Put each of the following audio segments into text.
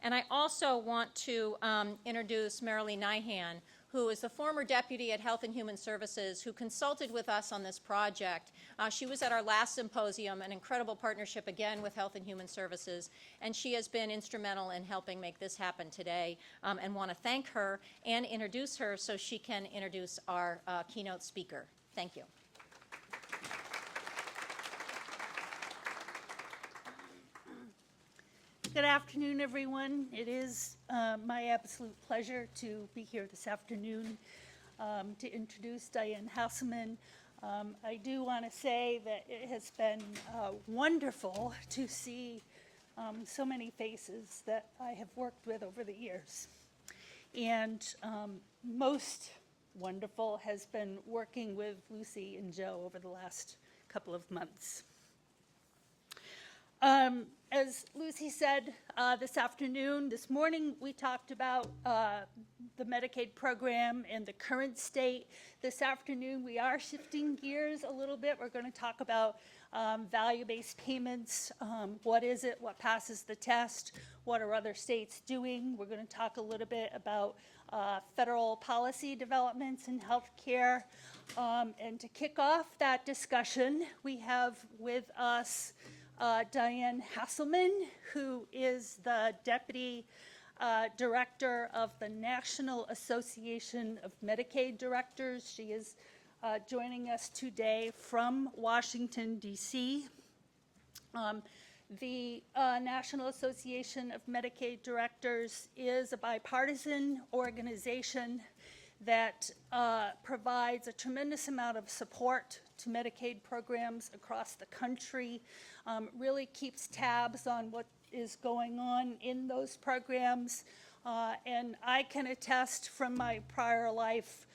And I also want to introduce Marilee Nyhan, who is the former deputy at Health and Human Services who consulted with us on this project. She was at our last symposium, an incredible partnership again with Health and Human Services, and she has been instrumental in helping make this happen today, and want to thank her and introduce her so she can introduce our keynote speaker. Thank you. Good afternoon, everyone. It is my absolute pleasure to be here this afternoon to introduce Dianne Hasselman. I do want to say that it has been wonderful to see so many faces that I have worked with over the years. And most wonderful has been working with Lucy and Joe over the last couple of months. As Lucy said this morning, we talked about the Medicaid program and the current state. This afternoon, we are shifting gears a little bit. We're going to talk about value-based payments. What is it? What passes the test? What are other states doing? We're going to talk a little bit about federal policy developments in healthcare. And to kick off that discussion, we have with us Dianne Hasselman, who is the Deputy Director of the National Association of Medicaid Directors. She is joining us today from Washington, D.C. The National Association of Medicaid Directors is a bipartisan organization that provides a tremendous amount of support to Medicaid programs across the country, really keeps tabs on what is going on in those programs. And I can attest from my prior life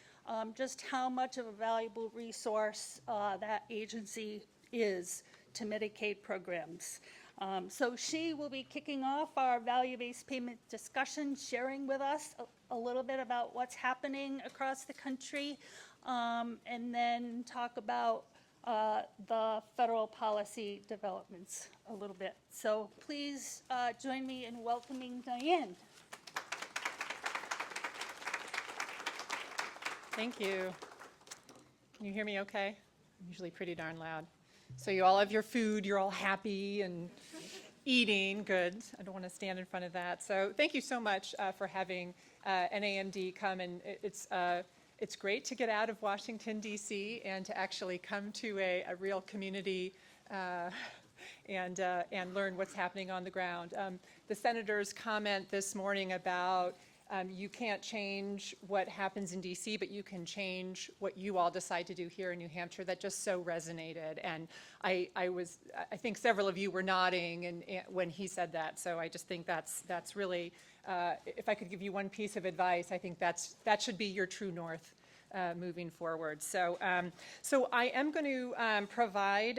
just how much of a valuable resource that agency is to Medicaid programs. So she will be kicking off our value-based payment discussion, sharing with us a little bit about what's happening across the country, and then talk about the federal policy developments a little bit. So please join me in welcoming Dianne. Thank you. Can you hear me okay? I'm usually pretty darn loud. So you all have your food, you're all happy and eating, good. I don't want to stand in front of that. So thank you so much for having NAMD come, and it's great to get out of Washington, D.C. and to actually come to a real community and learn what's happening on the ground. The senator's comment this morning about you can't change what happens in D.C., but you can change what you all decide to do here in New Hampshire. That just so resonated, and I think several of you were nodding and when he said that. So I just think that's really, if I could give you one piece of advice, I think that should be your true north moving forward. So I am going to provide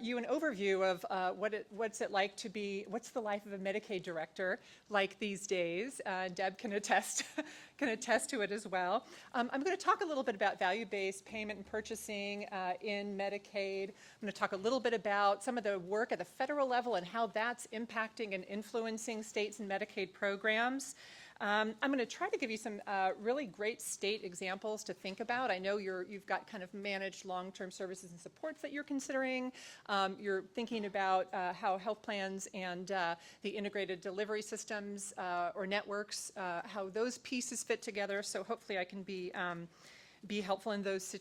you an overview of what's it like to be, what's the life of a Medicaid director like these days. Deb can attest to it as well. I'm going to talk a little bit about value-based payment and purchasing in Medicaid. I'm going to talk a little bit about some of the work at the federal level and how that's impacting and influencing states and Medicaid programs. I'm going to try to give you some really great state examples to think about. I know you've got kind of managed long-term services and supports that you're considering. You're thinking about how health plans and the integrated delivery systems or networks, how those pieces fit together. So hopefully I can be helpful in those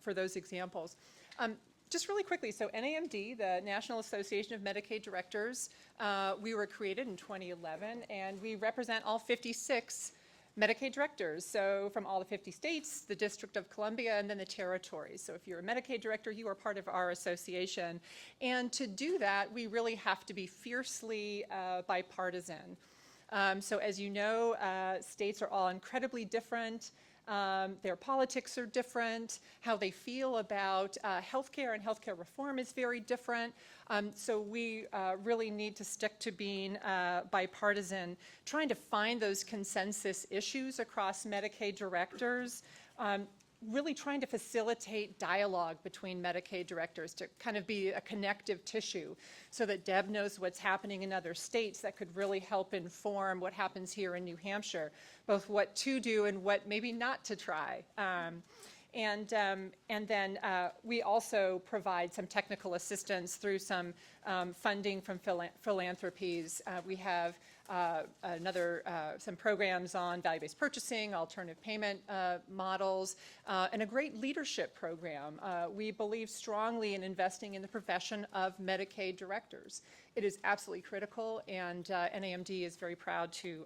for those examples. Just really quickly, so NAMD, the National Association of Medicaid Directors, we were created in 2011, and we represent all 56 Medicaid directors, so from all the 50 states, the District of Columbia, and then the territories. So if you're a Medicaid director, you are part of our association. And to do that, we really have to be fiercely bipartisan. So as you know, states are all incredibly different. Their politics are different. How they feel about healthcare and healthcare reform is very different. So we really need to stick to being bipartisan, trying to find those consensus issues across Medicaid directors. really trying to facilitate dialogue between Medicaid directors to kind of be a connective tissue so that Deb knows what's happening in other states that could really help inform what happens here in New Hampshire, both what to do and what maybe not to try. And then we also provide some technical assistance through some funding from philanthropies. We have some programs on value-based purchasing, alternative payment models, and a great leadership program. We believe strongly in investing in the profession of Medicaid directors. It is absolutely critical, and NAMD is very proud to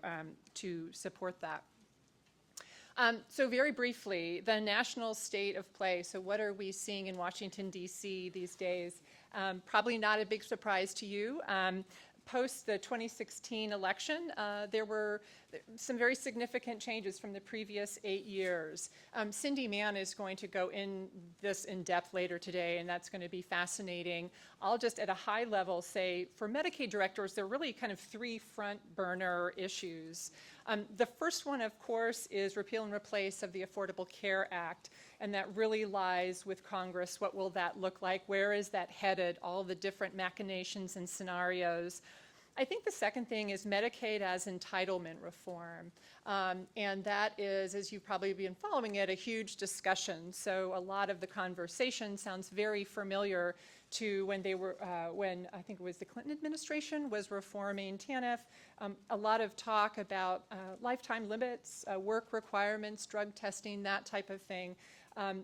support that. So very briefly, the national state of play. So what are we seeing in Washington, D.C. these days? Probably not a big surprise to you. Post the 2016 election, there were some very significant changes from the previous 8 years. Cindy Mann is going to go in this in depth later today, and that's going to be fascinating. I'll just at a high level say for Medicaid directors, there are really kind of 3 front burner issues. The first one, of course, is repeal and replace of the Affordable Care Act, and that really lies with Congress. What will that look like? Where is that headed? All the different machinations and scenarios. I think the second thing is Medicaid as entitlement reform, and that is, as you've probably been following it, a huge discussion. So a lot of the conversation sounds very familiar to when they were, when I think it was the Clinton administration was reforming TANF. A lot of talk about lifetime limits, work requirements, drug testing, that type of thing.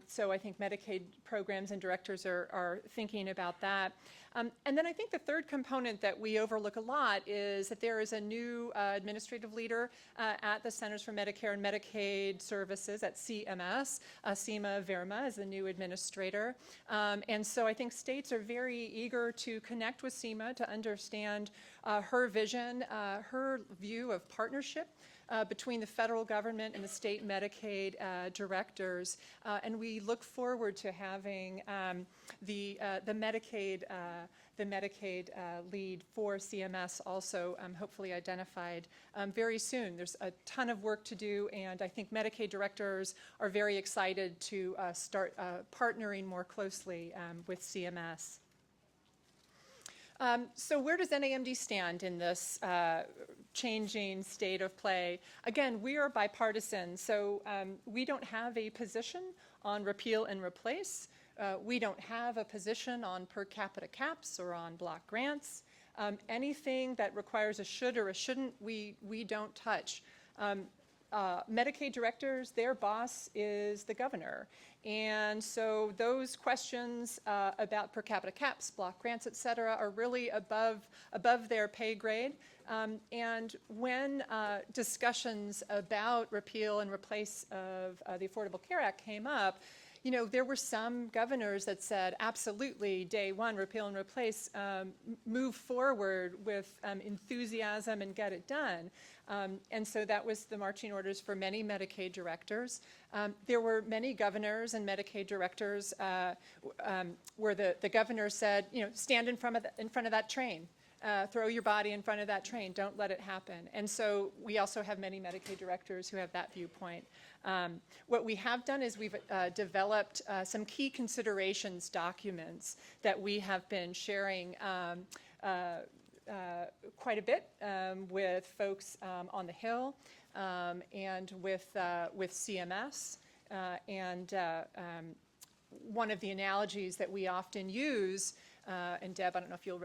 So I think Medicaid programs and directors are thinking about that. And then I think the third component that we overlook a lot is that there is a new administrative leader at the Centers for Medicare and Medicaid Services at CMS. Seema Verma is the new administrator. And so I think states are very eager to connect with Seema to understand her vision, her view of partnership between the federal government and the state Medicaid directors, and we look forward to having the Medicaid lead for CMS also hopefully identified very soon. There's a ton of work to do, and I think Medicaid directors are very excited to start partnering more closely with CMS. So where does NAMD stand in this changing state of play? Again, we are bipartisan, so we don't have a position on repeal and replace. We don't have a position on per capita caps or on block grants. Anything that requires a should or a shouldn't, we don't touch. Medicaid directors, their boss is the governor. And so those questions about per capita caps, block grants, et cetera, are really above their pay grade. And when discussions about repeal and replace of the Affordable Care Act came up, you know, there were some governors that said, absolutely, day one, repeal and replace, move forward with enthusiasm and get it done. And so that was the marching orders for many Medicaid directors. There were many governors and Medicaid directors where the governor said, you know, stand in front of that train. Throw your body in front of that train. Don't let it happen. And so we also have many Medicaid directors who have that viewpoint. What we have done is we've developed some key considerations documents that we have been sharing quite a bit with folks on the Hill and with CMS. One of the analogies that we often use, and Deb, I don't know if you'll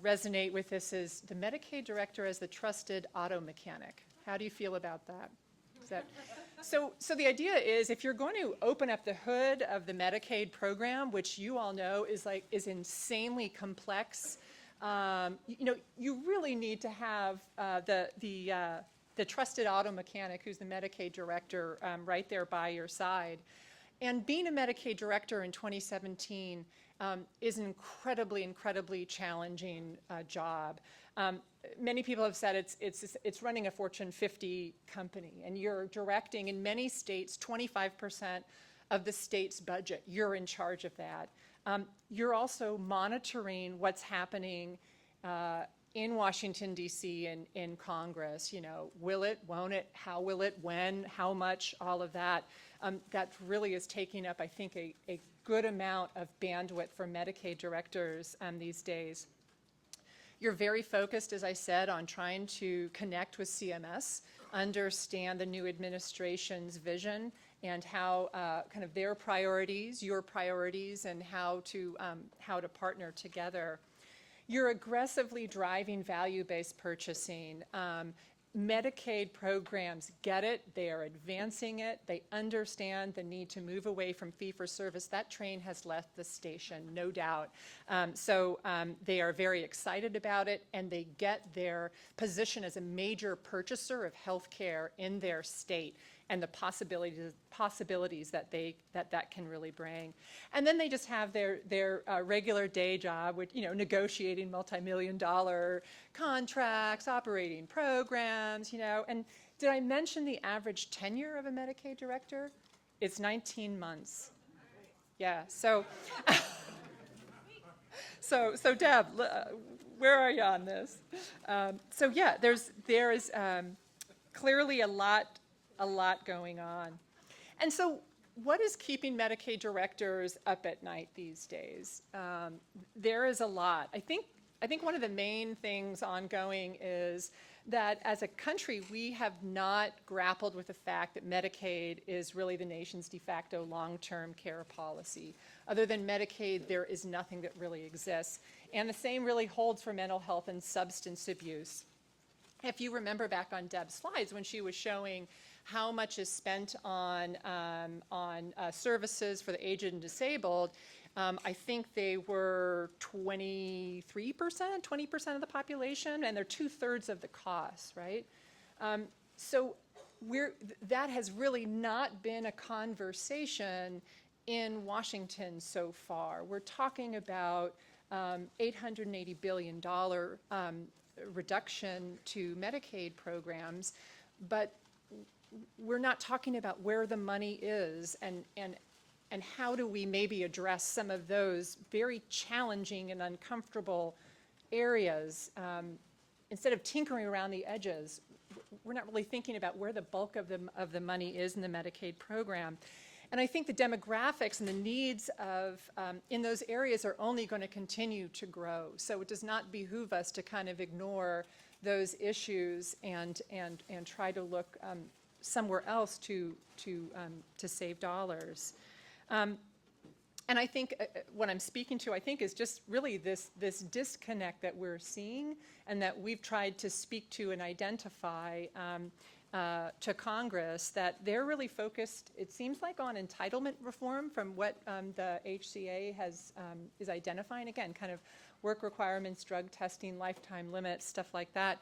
resonate with this, is the Medicaid director as the trusted auto mechanic. How do you feel about that? Is that so the idea is if you're going to open up the hood of the Medicaid program, which you all know is insanely complex, you know, you really need to have the trusted auto mechanic who's the Medicaid director right there by your side. And being a Medicaid director in 2017 is an incredibly challenging job. Many people have said it's running a Fortune 50 company, and you're directing in many states 25% of the state's budget. You're in charge of that. You're also monitoring what's happening in Washington, D.C., and in Congress. Will it, won't it, how will it, when, how much, all of that. That really is taking up, I think, a good amount of bandwidth for Medicaid directors these days. You're very focused, as I said, on trying to connect with CMS, understand the new administration's vision and how kind of their priorities, your priorities, and how to partner together. You're aggressively driving value-based purchasing. Medicaid programs get it. They are advancing it. They understand the need to move away from fee-for-service. That train has left the station, no doubt. So they are very excited about it, and they get their position as a major purchaser of health care in their state and the possibilities that that can really bring. And then they just have their regular day job with, negotiating multi-million-dollar contracts, operating programs, And did I mention the average tenure of a Medicaid director? It's 19 months. Yeah, so Deb, where are you on this? So yeah, there is clearly a lot going on. And so what is keeping Medicaid directors up at night these days? There is a lot. I think one of the main things ongoing is that as a country, we have not grappled with the fact that Medicaid is really the nation's de facto long-term care policy. Other than Medicaid, there is nothing that really exists. And the same really holds for mental health and substance abuse. If you remember back on Deb's slides when she was showing how much is spent on services for the aged and disabled, I think they were 23%, 20% of the population, and they're 2/3 of the cost, right? So that has really not been a conversation in Washington so far. We're talking about $880 billion reduction to Medicaid programs, but we're not talking about where the money is and how do we maybe address some of those very challenging and uncomfortable areas. Instead of tinkering around the edges, we're not really thinking about where the bulk of the money is in the Medicaid program. And I think the demographics and the needs in those areas are only going to continue to grow. So it does not behoove us to kind of ignore those issues and try to look somewhere else to save dollars. And I think what I'm speaking to, I think, is just really this disconnect that we're seeing and that we've tried to speak to and identify to Congress, that they're really focused, it seems like, on entitlement reform from what the HCA is identifying. Again, kind of work requirements, drug testing, lifetime limits, stuff like that.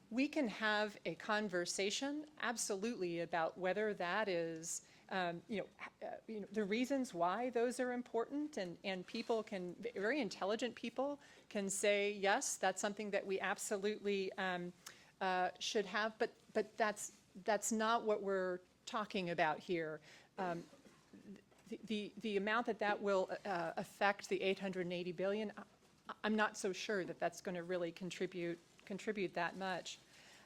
We can have a conversation, absolutely, about whether that is, the reasons why those are important, and people can, very intelligent people can say, yes, that's something that we absolutely should have, but that's not what we're talking about here. The amount that will affect the $880 billion, I'm not so sure that that's going to really contribute that much.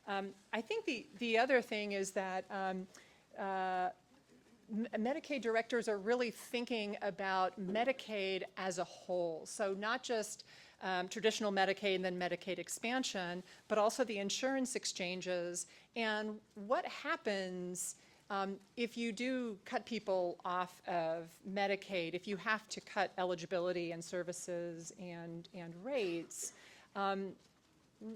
I think the other thing is that Medicaid directors are really thinking about Medicaid as a whole. So not just traditional Medicaid and then Medicaid expansion, but also the insurance exchanges and what happens if you do cut people off of Medicaid, if you have to cut eligibility and services and rates,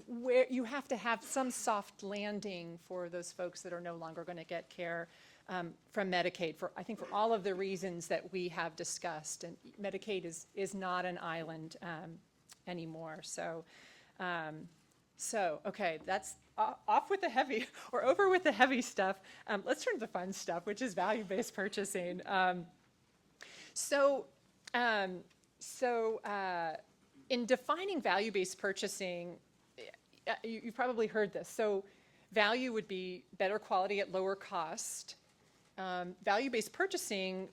where you have to have some soft landing for those folks that are no longer going to get care from Medicaid, I think for all of the reasons that we have discussed. And Medicaid is not an island anymore. So okay, that's off with the heavy, or over with the heavy stuff. Let's turn to the fun stuff, which is value-based purchasing. In defining value-based purchasing, you've probably heard this. So value would be better quality at lower cost. Value-based purchasing,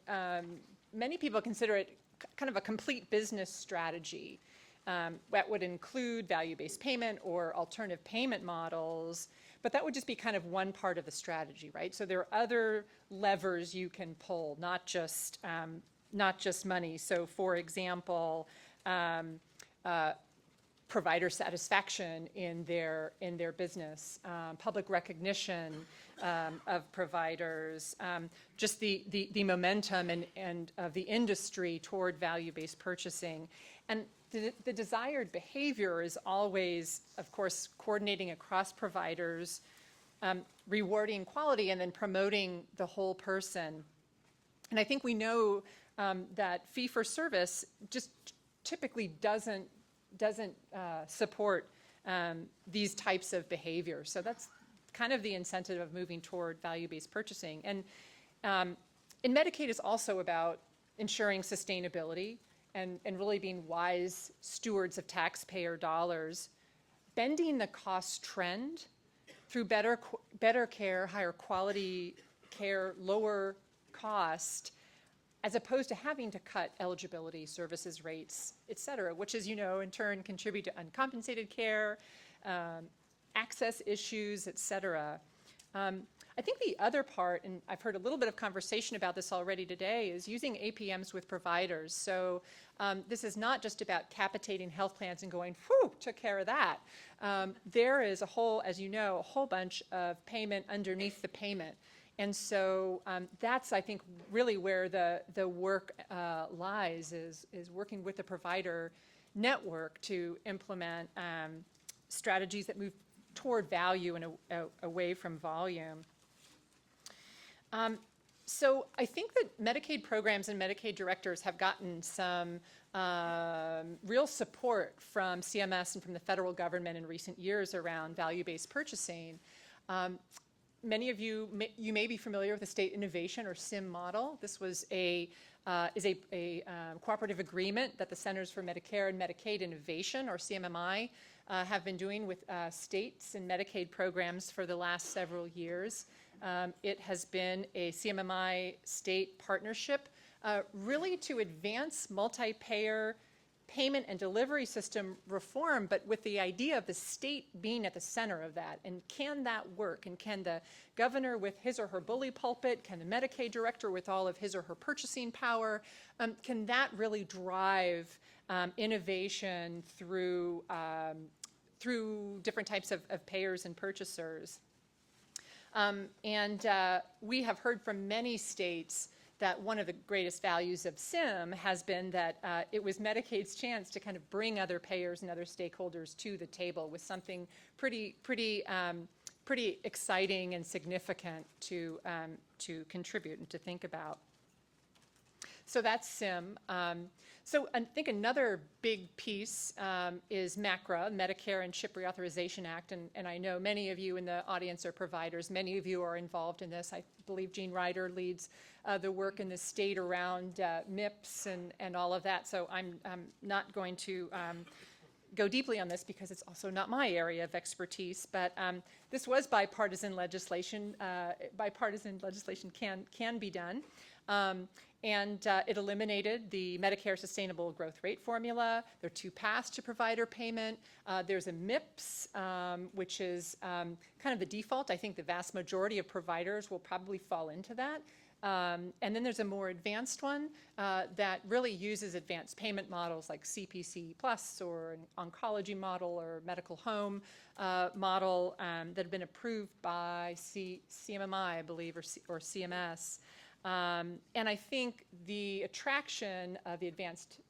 many people consider it kind of a complete business strategy. That would include value-based payment or alternative payment models, but that would just be kind of one part of the strategy, right? So there are other levers you can pull, not just money. So for example, provider satisfaction in their business, public recognition of providers, just the momentum and of the industry toward value-based purchasing. And the desired behavior is always, of course, coordinating across providers, rewarding quality, and then promoting the whole person. And I think we know that fee-for-service just typically doesn't support these types of behaviors. So that's kind of the incentive of moving toward value-based purchasing. And Medicaid is also about ensuring sustainability and really being wise stewards of taxpayer dollars, bending the cost trend through better care, higher quality care, lower cost, as opposed to having to cut eligibility, services rates, et cetera, which, as you know, in turn contribute to uncompensated care, access issues, et cetera. I think the other part, and I've heard a little bit of conversation about this already today, is using APMs with providers. So this is not just about capitating health plans and going, whew, took care of that. There is a whole, as you know, a whole bunch of payment underneath the payment. And so that's, I think, really where the work lies, is working with the provider network to implement strategies that move toward value and away from volume. So I think that Medicaid programs and Medicaid directors have gotten some real support from CMS and from the federal government in recent years around value-based purchasing. Many of you may be familiar with the State Innovation or SIM model. This was is a cooperative agreement that the Centers for Medicare and Medicaid Innovation, or CMMI, have been doing with states and Medicaid programs for the last several years. It has been a CMMI state partnership really to advance multi-payer payment and delivery system reform, but with the idea of the state being at the center of that. And can that work? And can the governor with his or her bully pulpit, can the Medicaid director with all of his or her purchasing power, can that really drive innovation through different types of payers and purchasers? We have heard from many states that one of the greatest values of SIM has been that it was Medicaid's chance to kind of bring other payers and other stakeholders to the table with something pretty exciting and significant to contribute and to think about. So that's SIM. So I think another big piece is MACRA, Medicare and Chip Reauthorization Act, and I know many of you in the audience are providers. Many of you are involved in this. I believe Jean Ryder leads the work in the state around MIPS and all of that, so I'm not going to go deeply on this because it's also not my area of expertise, but this was bipartisan legislation. Bipartisan legislation can be done. And it eliminated the Medicare Sustainable Growth Rate formula. There are two paths to provider payment. There's a MIPS, which is kind of the default. I think the vast majority of providers will probably fall into that. And then there's a more advanced one that really uses advanced payment models like CPC Plus or an oncology model or medical home model that have been approved by CMMI, I believe, or CMS. And I think the attraction of the advanced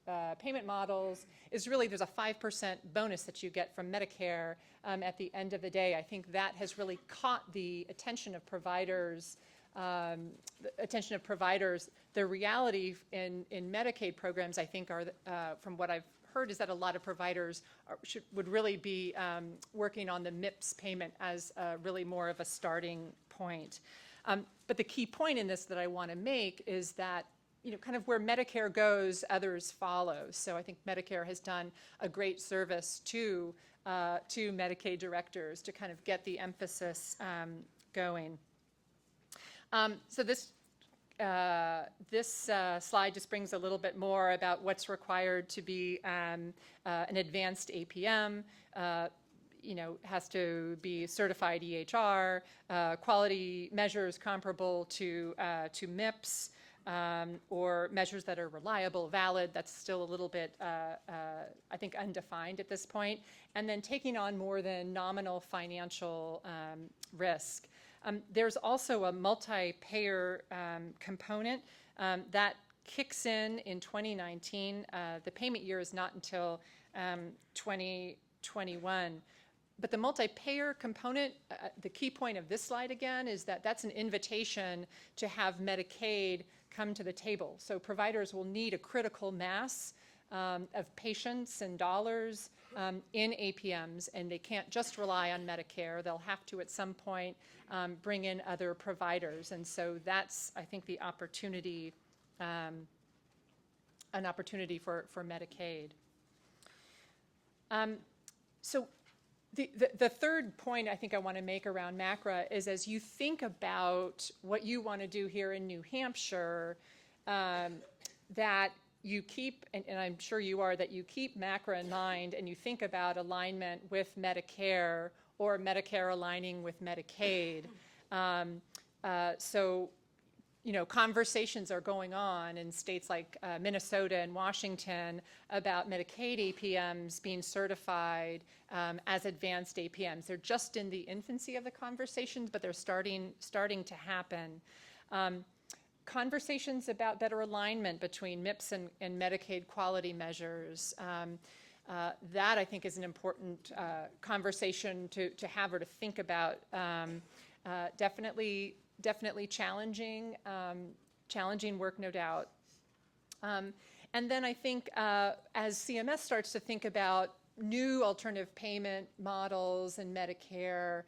payment models is really there's a 5% bonus that you get from Medicare at the end of the day. I think that has really caught the attention of providers. The reality in Medicaid programs, I think, are from what I've heard, is that a lot of providers would really be working on the MIPS payment as really more of a starting point. But the key point in this that I want to make is that, you know, kind of where Medicare goes, others follow. So I think Medicare has done a great service to Medicaid directors to kind of get the emphasis going. So this this slide just brings a little bit more about what's required to be an advanced APM. Has to be certified EHR, quality measures comparable to MIPS, or measures that are reliable, valid. That's still a little bit, I think, undefined at this point. And then taking on more than nominal financial risk. There's also a multi-payer component that kicks in 2019. The payment year is not until 2021. But the multi-payer component, the key point of this slide again is that that's an invitation to have Medicaid come to the table. So providers will need a critical mass of patients and dollars in APMs, and they can't just rely on Medicare. They'll have to at some point bring in other providers. And so that's, I think, the opportunity, an opportunity for Medicaid. So the third point I think I want to make around MACRA is, as you think about what you want to do here in New Hampshire, that you keep, and I'm sure you are, that you keep MACRA in mind and you think about alignment with Medicare or Medicare aligning with Medicaid. So, conversations are going on in states like Minnesota and Washington about Medicaid APMs being certified as advanced APMs. They're just in the infancy of the conversations, but they're starting to happen. Conversations about better alignment between MIPS and Medicaid quality measures. That, I think, is an important conversation to have or to think about. Definitely challenging work, no doubt. And then I think as CMS starts to think about new alternative payment models and Medicare,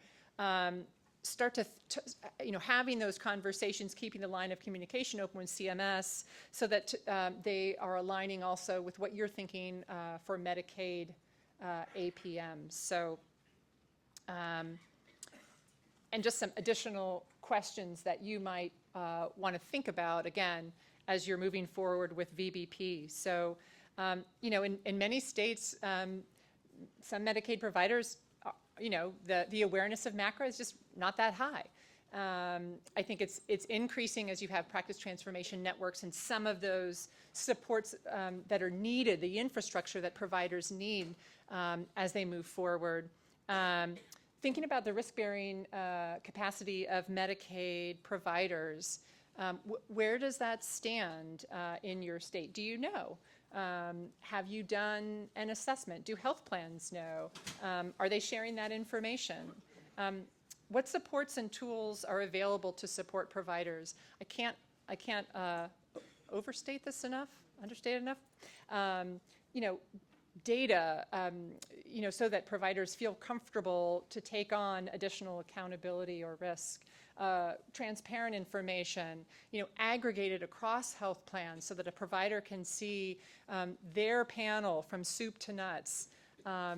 start to having those conversations, keeping the line of communication open with CMS so that they are aligning also with what you're thinking for Medicaid APMs. So, and just some additional questions that you might want to think about, again, as you're moving forward with VBP. So, in many states, some Medicaid providers, the awareness of MACRA is just not that high. I think it's increasing as you have practice transformation networks and some of those supports that are needed, the infrastructure that providers need as they move forward. Thinking about the risk-bearing capacity of Medicaid providers, where does that stand in your state? Do you know? Have you done an assessment? Do health plans know? Are they sharing that information? What supports and tools are available to support providers? I can't overstate this enough, understate enough. Data, so that providers feel comfortable to take on additional accountability or risk. Transparent information, aggregated across health plans so that a provider can see their panel from soup to nuts. I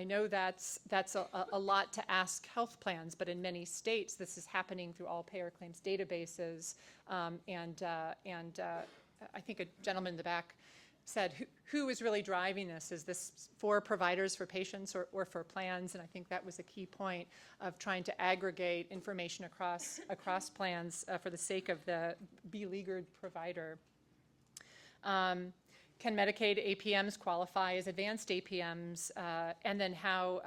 know that's a lot to ask health plans, but in many states this is happening through all payer claims databases. And I think a gentleman in the back said, who is really driving this? Is this for providers, for patients, or for plans? And I think that was a key point of trying to aggregate information across plans for the sake of the beleaguered provider. Can Medicaid APMs qualify as advanced APMs? And then how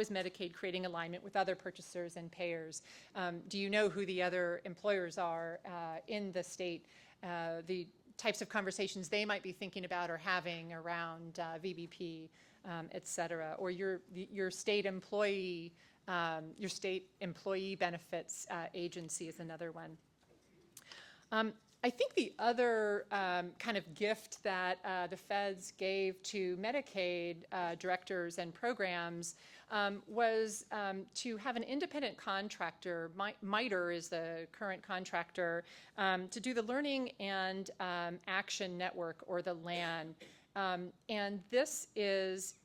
is Medicaid creating alignment with other purchasers and payers? Do you know who the other employers are in the state? The types of conversations they might be thinking about or having around VBP, et cetera, or your state employee benefits agency is another one. I think the other kind of gift that the feds gave to Medicaid directors and programs was to have an independent contractor, MITRE is the current contractor, to do the Learning and Action Network, or the LAN. And this is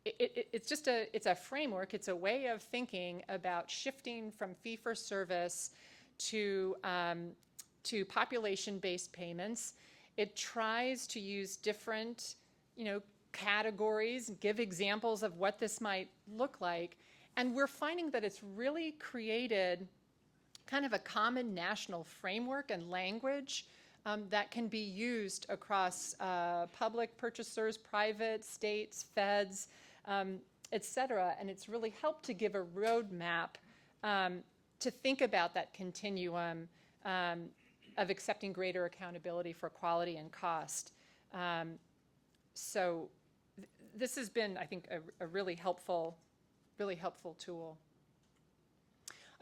it's a framework, it's a way of thinking about shifting from fee-for-service to to population-based payments. It tries to use different, categories, give examples of what this might look like. And we're finding that it's really created kind of a common national framework and language that can be used across public purchasers, private, states, feds, et cetera. And it's really helped to give a roadmap to think about that continuum of accepting greater accountability for quality and cost. So this has been, I think, a really helpful tool.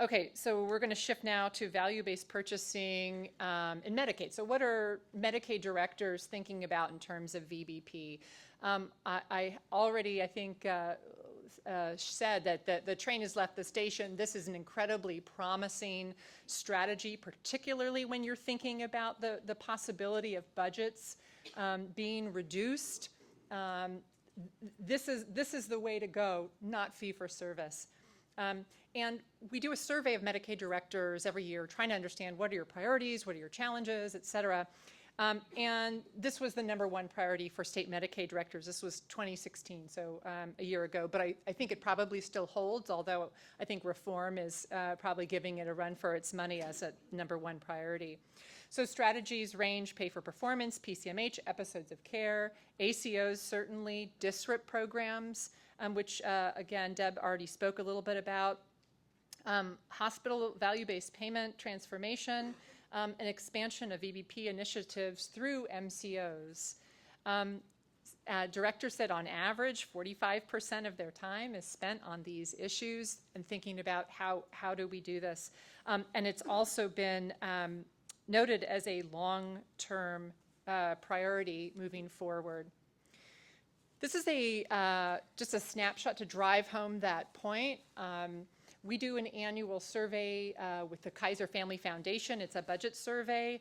Okay, so we're going to shift now to value-based purchasing in Medicaid. So what are Medicaid directors thinking about in terms of VBP? I already, I think, said that the train has left the station. This is an incredibly promising strategy, particularly when you're thinking about the possibility of budgets being reduced. This is the way to go, not fee-for-service. And we do a survey of Medicaid directors every year, trying to understand what are your priorities, what are your challenges, et cetera. And this was the #1 priority for state Medicaid directors. This was 2016, so a year ago. But I think it probably still holds, although I think reform is probably giving it a run for its money as a #1 priority. So strategies range: pay for performance, PCMH, episodes of care, ACOs certainly, DSRIP programs, which again, Deb already spoke a little bit about, hospital value-based payment transformation, an expansion of VBP initiatives through MCOs. Director said on average 45% of their time is spent on these issues and thinking about how do we do this. And it's also been noted as a long-term priority moving forward. This is just a snapshot to drive home that point. We do an annual survey with the Kaiser Family Foundation. It's a budget survey.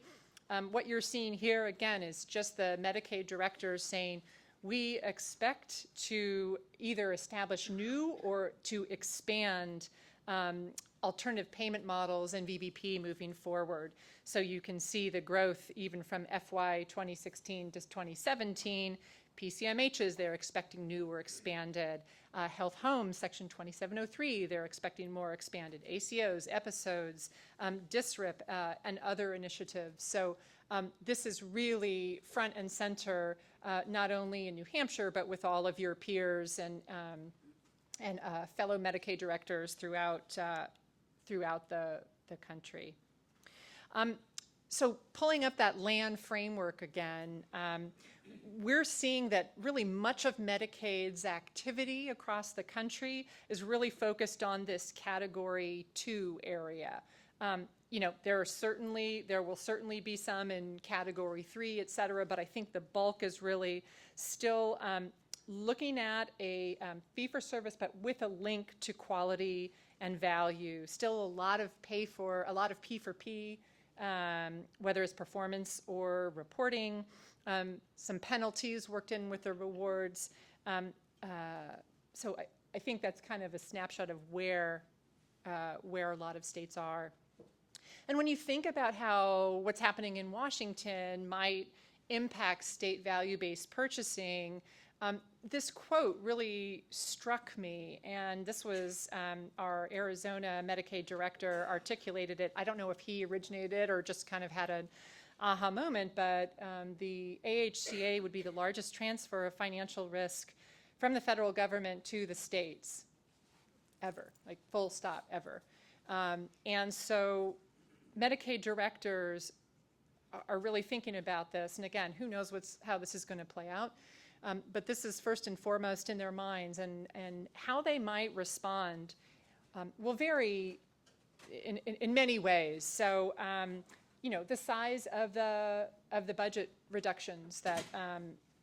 What you're seeing here, again, is just the Medicaid directors saying, we expect to either establish new or to expand alternative payment models and VBP moving forward. So you can see the growth even from FY 2016 to 2017. PCMHs, they're expecting new or expanded. Health Home, Section 2703, they're expecting more expanded. ACOs, episodes, DSRIP, and other initiatives. So this is really front and center, not only in New Hampshire, but with all of your peers and fellow Medicaid directors throughout the country. So pulling up that land framework again, we're seeing that really much of Medicaid's activity across the country is really focused on this Category 2 area. There will certainly be some in Category 3, et cetera, but I think the bulk is really still looking at a fee-for-service, but with a link to quality and value. Still a lot of P4P, whether it's performance or reporting, some penalties worked in with the rewards. So I think that's kind of a snapshot of where a lot of states are. And when you think about how what's happening in Washington might impact state value-based purchasing, this quote really struck me, and this was our Arizona Medicaid director articulated it. I don't know if he originated it or just kind of had an aha moment, but the AHCA would be the largest transfer of financial risk from the federal government to the states ever, like full stop, ever. And so Medicaid directors are really thinking about this, and again, who knows how this is going to play out. But this is first and foremost in their minds, and how they might respond will vary in many ways. So, the size of the budget reductions that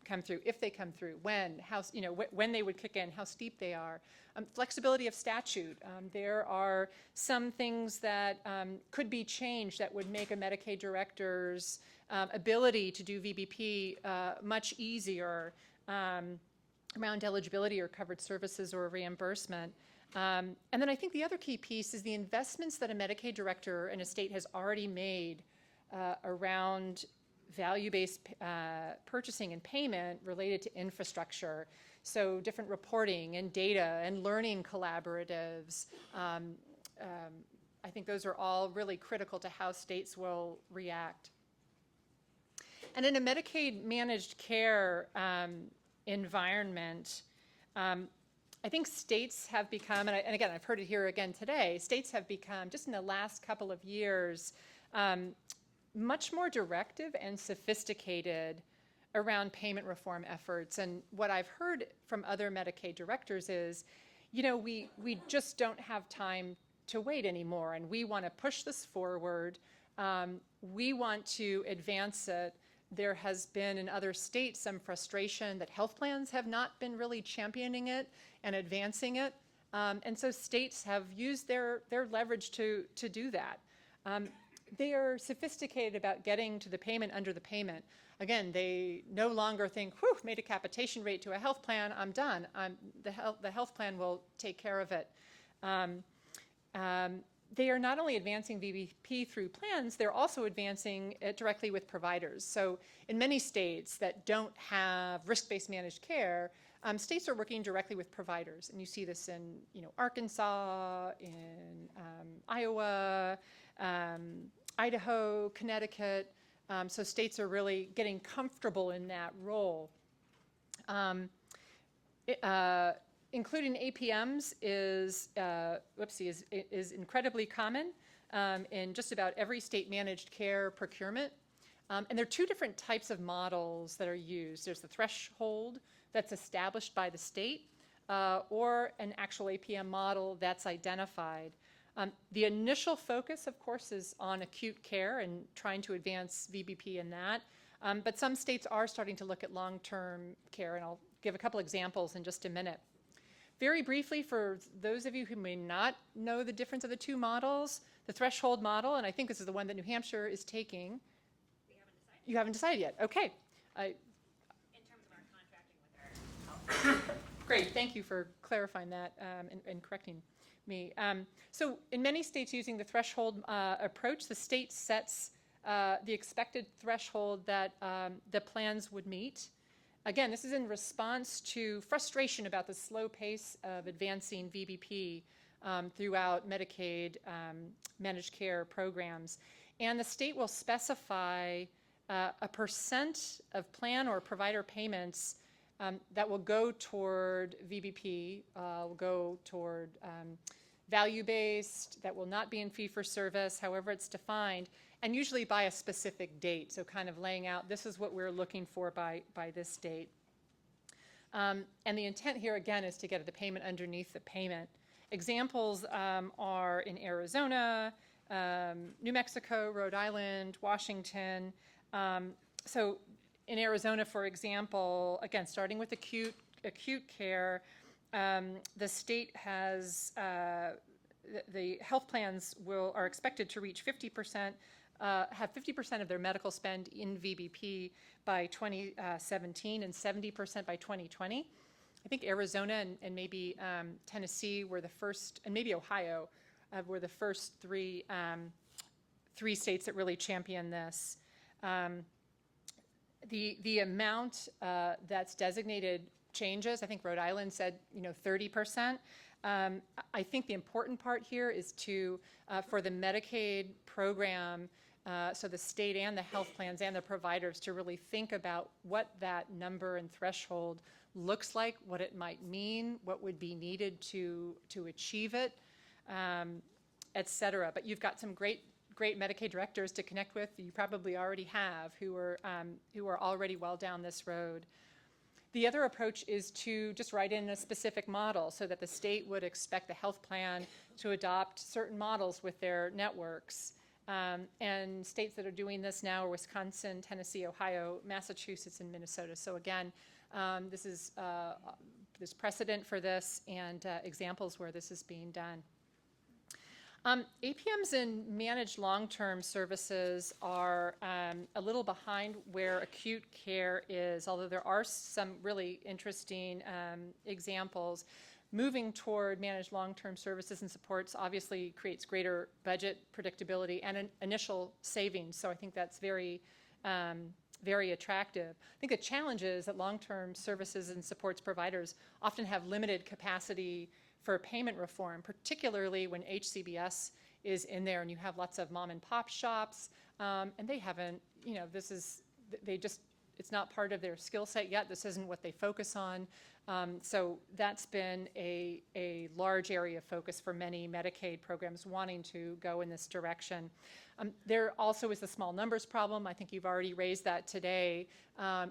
come through, if they come through, when they would kick in, how steep they are, flexibility of statute. There are some things that could be changed that would make a Medicaid director's ability to do VBP much easier around eligibility or covered services or reimbursement. And then I think the other key piece is the investments that a Medicaid director in a state has already made around value-based purchasing and payment related to infrastructure. So different reporting and data and learning collaboratives. I think those are all really critical to how states will react. And in a Medicaid managed care environment, I think states have become, and again, I've heard it here again today, states have become, just in the last couple of years, much more directive and sophisticated around payment reform efforts. And what I've heard from other Medicaid directors is, we just don't have time to wait anymore, and we want to push this forward. We want to advance it. There has been in other states some frustration that health plans have not been really championing it and advancing it. And so states have used their leverage to do that. They are sophisticated about getting to the payment under the payment. Again, they no longer think, whew, made a capitation rate to a health plan, I'm done. The health plan will take care of it. They are not only advancing VBP through plans, they're also advancing it directly with providers. So in many states that don't have risk-based managed care, states are working directly with providers. And you see this in Arkansas, in Iowa, Idaho, Connecticut. So states are really getting comfortable in that role. Including APMs is incredibly common in just about every state managed care procurement. And there are two different types of models that are used. There's the threshold that's established by the state or an actual APM model that's identified. The initial focus, of course, is on acute care and trying to advance VBP in that. But some states are starting to look at long-term care, and I'll give a couple examples in just a minute. Very briefly, for those of you who may not know the difference of the two models, the threshold model, and I think this is the one that New Hampshire is taking. We haven't decided. You haven't decided yet. Okay. In terms of our contracting with our health. Great. Thank you for clarifying that and correcting me. So in many states using the threshold approach, the state sets the expected threshold that the plans would meet. Again, this is in response to frustration about the slow pace of advancing VBP throughout Medicaid managed care programs. And the state will specify a percent of plan or provider payments that will go toward VBP, will go toward value-based, that will not be in fee-for-service, however it's defined, and usually by a specific date, so kind of laying out this is what we're looking for by this date. And the intent here, again, is to get at the payment underneath the payment. Examples are in Arizona, New Mexico, Rhode Island, Washington. So in Arizona, for example, again, starting with acute care, the state has, the health plans are expected to reach 50%, have 50% of their medical spend in VBP by 2017 and 70% by 2020. I think Arizona and maybe Tennessee were the first, and maybe Ohio were the first three states that really championed this. The amount that's designated changes. I think Rhode Island said 30%. I think the important part here is to for the Medicaid program, so the state and the health plans and the providers to really think about what that number and threshold looks like, what it might mean, what would be needed to achieve it, et cetera. But you've got some great Medicaid directors to connect with. You probably already have who are already well down this road. The other approach is to just write in a specific model so that the state would expect the health plan to adopt certain models with their networks. And states that are doing this now are Wisconsin, Tennessee, Ohio, Massachusetts, and Minnesota. So again, there's precedent for this and examples where this is being done. APMs in managed long-term services are a little behind where acute care is, although there are some really interesting examples. moving toward managed long-term services and supports obviously creates greater budget predictability and an initial savings. So I think that's very, very attractive. I think the challenge is that long-term services and supports providers often have limited capacity for payment reform, particularly when HCBS is in there and you have lots of mom and pop shops, and they haven't, it's not part of their skill set yet. This isn't what they focus on. So that's been a large area of focus for many Medicaid programs wanting to go in this direction. There also is the small numbers problem. I think you've already raised that today.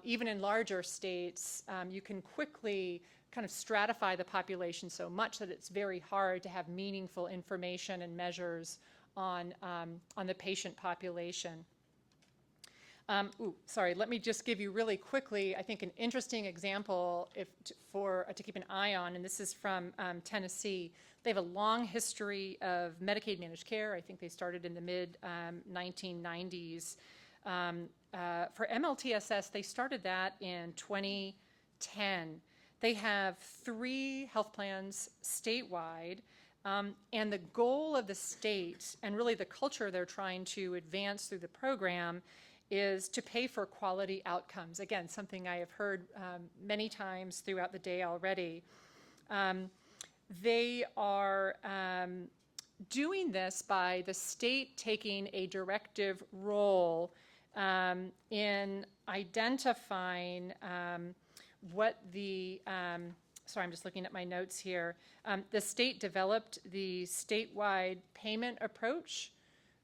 Even in larger states, you can quickly kind of stratify the population so much that it's very hard to have meaningful information and measures on the patient population. Let me just give you really quickly, I think, an interesting example to keep an eye on, and this is from Tennessee. They have a long history of Medicaid managed care. I think they started in the mid-1990s. For MLTSS, they started that in 2010. They have 3 health plans statewide, and the goal of the state, and really the culture they're trying to advance through the program, is to pay for quality outcomes. Again, something I have heard many times throughout the day already. They are doing this by the state taking a directive role in identifying what the, sorry, I'm just looking at my notes here. The state developed the statewide payment approach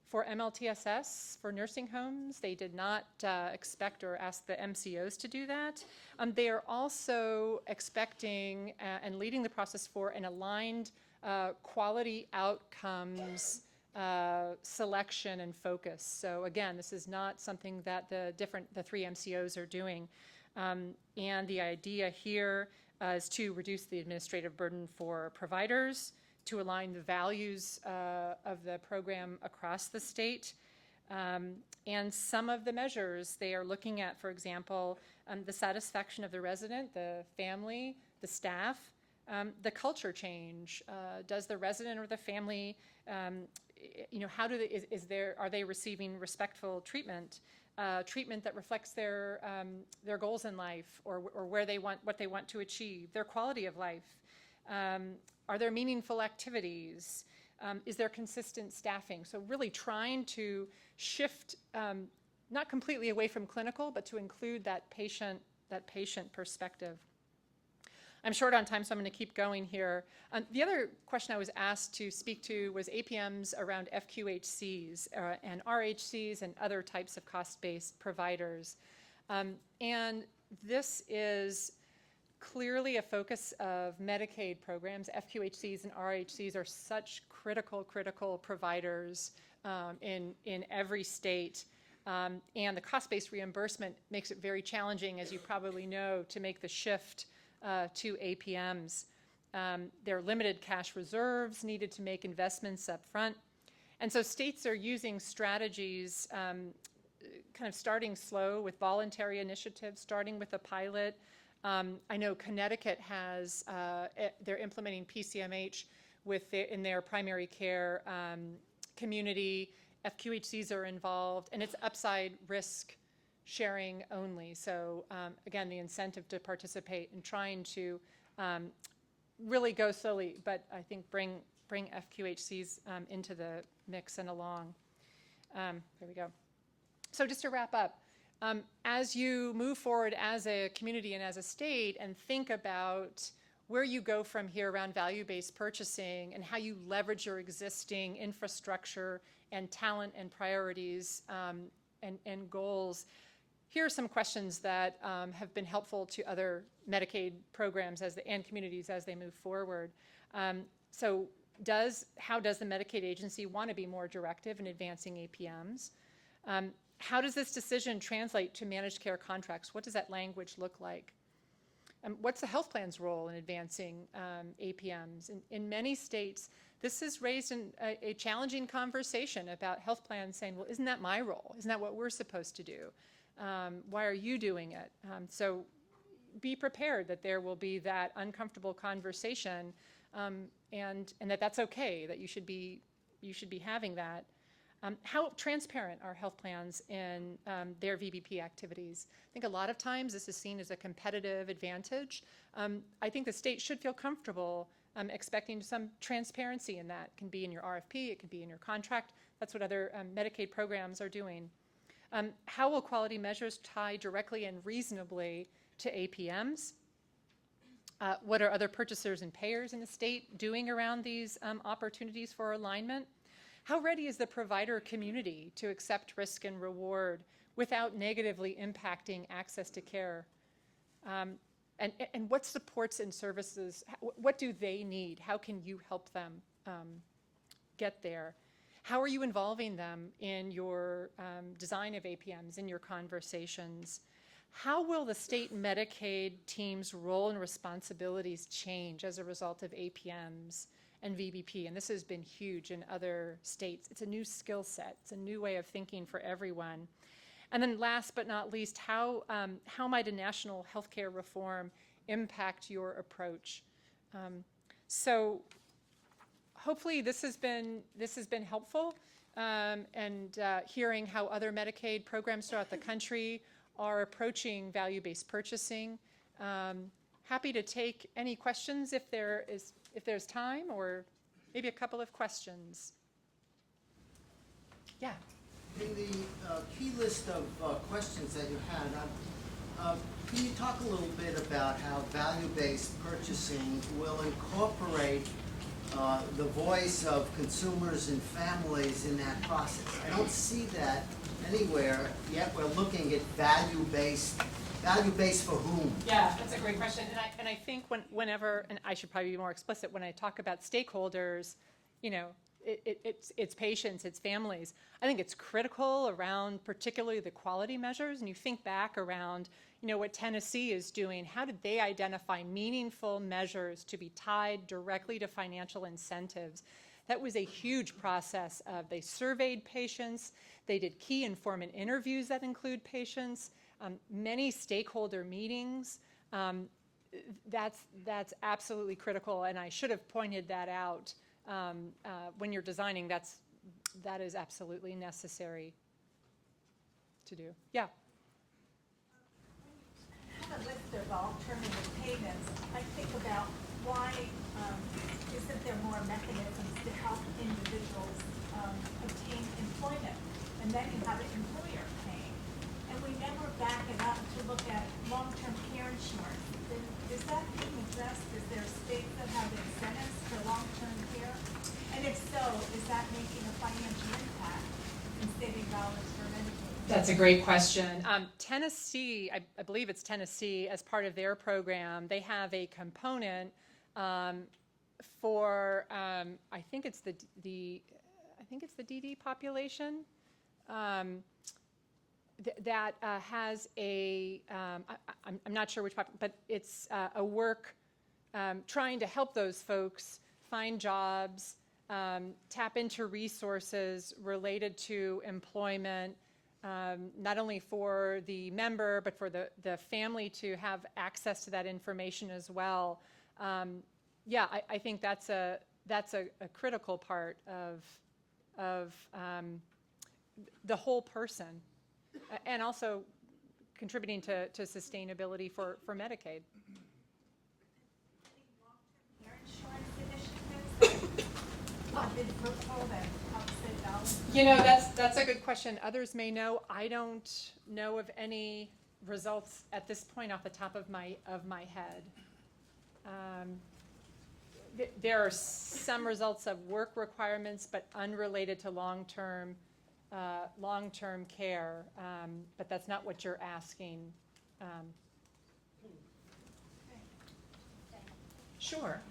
for MLTSS for nursing homes. They did not expect or ask the MCOs to do that. They are also expecting and leading the process for an aligned quality outcomes selection and focus. So again, this is not something that the 3 MCOs are doing. And the idea here is to reduce the administrative burden for providers, to align the values of the program across the state. And some of the measures they are looking at, for example, the satisfaction of the resident, the family, the staff, the culture change. Does the resident or the family, how do they, are they receiving respectful treatment? Treatment that reflects their goals in life or what they want to achieve, their quality of life. Are there meaningful activities? Is there consistent staffing? So really trying to shift, not completely away from clinical, but to include that patient perspective. I'm short on time, so I'm going to keep going here. The other question I was asked to speak to was APMs around FQHCs and RHCs and other types of cost-based providers. And this is clearly a focus of Medicaid programs. FQHCs and RHCs are such critical providers in every state. And the cost-based reimbursement makes it very challenging, as you probably know, to make the shift to APMs. There are limited cash reserves needed to make investments up front. And so states are using strategies, kind of starting slow with voluntary initiatives, starting with a pilot. I know Connecticut has, they're implementing PCMH in their primary care community. FQHCs are involved, and it's upside risk sharing only. So again, the incentive to participate and trying to really go slowly, but I think bring FQHCs into the mix and along. There we go. So just to wrap up, as you move forward as a community and as a state and think about where you go from here around value-based purchasing and how you leverage your existing infrastructure and talent and priorities and goals, here are some questions that have been helpful to other Medicaid programs and communities as they move forward. So how does the Medicaid agency want to be more directive in advancing APMs? How does this decision translate to managed care contracts? What does that language look like? What's the health plan's role in advancing APMs? In many states, this has raised a challenging conversation about health plans saying, well, isn't that my role? Isn't that what we're supposed to do? Why are you doing it? So be prepared that there will be that uncomfortable conversation, and that that's okay, that you should be having that. How transparent are health plans in their VBP activities? I think a lot of times this is seen as a competitive advantage. I think the state should feel comfortable expecting some transparency in that. It can be in your RFP, it can be in your contract. That's what other Medicaid programs are doing. How will quality measures tie directly and reasonably to APMs? What are other purchasers and payers in the state doing around these opportunities for alignment? How ready is the provider community to accept risk and reward without negatively impacting access to care? And what supports and services, what do they need? How can you help them get there? How are you involving them in your design of APMs, in your conversations? How will the state Medicaid team's role and responsibilities change as a result of APMs and VBP? And this has been huge in other states. It's a new skill set. It's a new way of thinking for everyone. And then last but not least, how might a national healthcare reform impact your approach? So hopefully this has been helpful, and hearing how other Medicaid programs throughout the country are approaching value-based purchasing. Happy to take any questions if there's time, or maybe a couple of questions. Yeah. In the key list of questions that you had, can you talk a little bit about how value-based purchasing will incorporate the voice of consumers and families in that process? I don't see that anywhere, yet we're looking at value-based for whom? Yeah, that's a great question. And I think whenever, and I should probably be more explicit, when I talk about stakeholders, it's patients, it's families. I think it's critical around particularly the quality measures. And you think back around, what Tennessee is doing. How did they identify meaningful measures to be tied directly to financial incentives? That was a huge process. They surveyed patients. They did key informant interviews that include patients. Many stakeholder meetings. That's absolutely critical, and I should have pointed that out. When you're designing, that is absolutely necessary to do. Yeah. On a list of alternative payments, I think about why isn't there more mechanisms to help individuals obtain employment, and then you have an employer paying, and we never back it up to look at long-term care insurance. Is that being addressed? Is there states that have incentives for long-term care? And if so, is that making a financial impact in saving dollars for Medicaid? That's a great question. Tennessee, I believe it's Tennessee, as part of their program, they have a component for I think it's the DD population that has a I'm not sure which but it's a work trying to help those folks find jobs, tap into resources related to employment. Not only for the member, but for the family to have access to that information as well. Yeah, I think that's a critical part of the whole person, and also contributing to sustainability for Medicaid. Any long-term care insurance initiatives that have been fruitful that help save dollars? That's a good question. Others may know. I don't know of any results at this point off the top of my head. There are some results of work requirements, but unrelated to long-term care. But that's not what you're asking. Sure.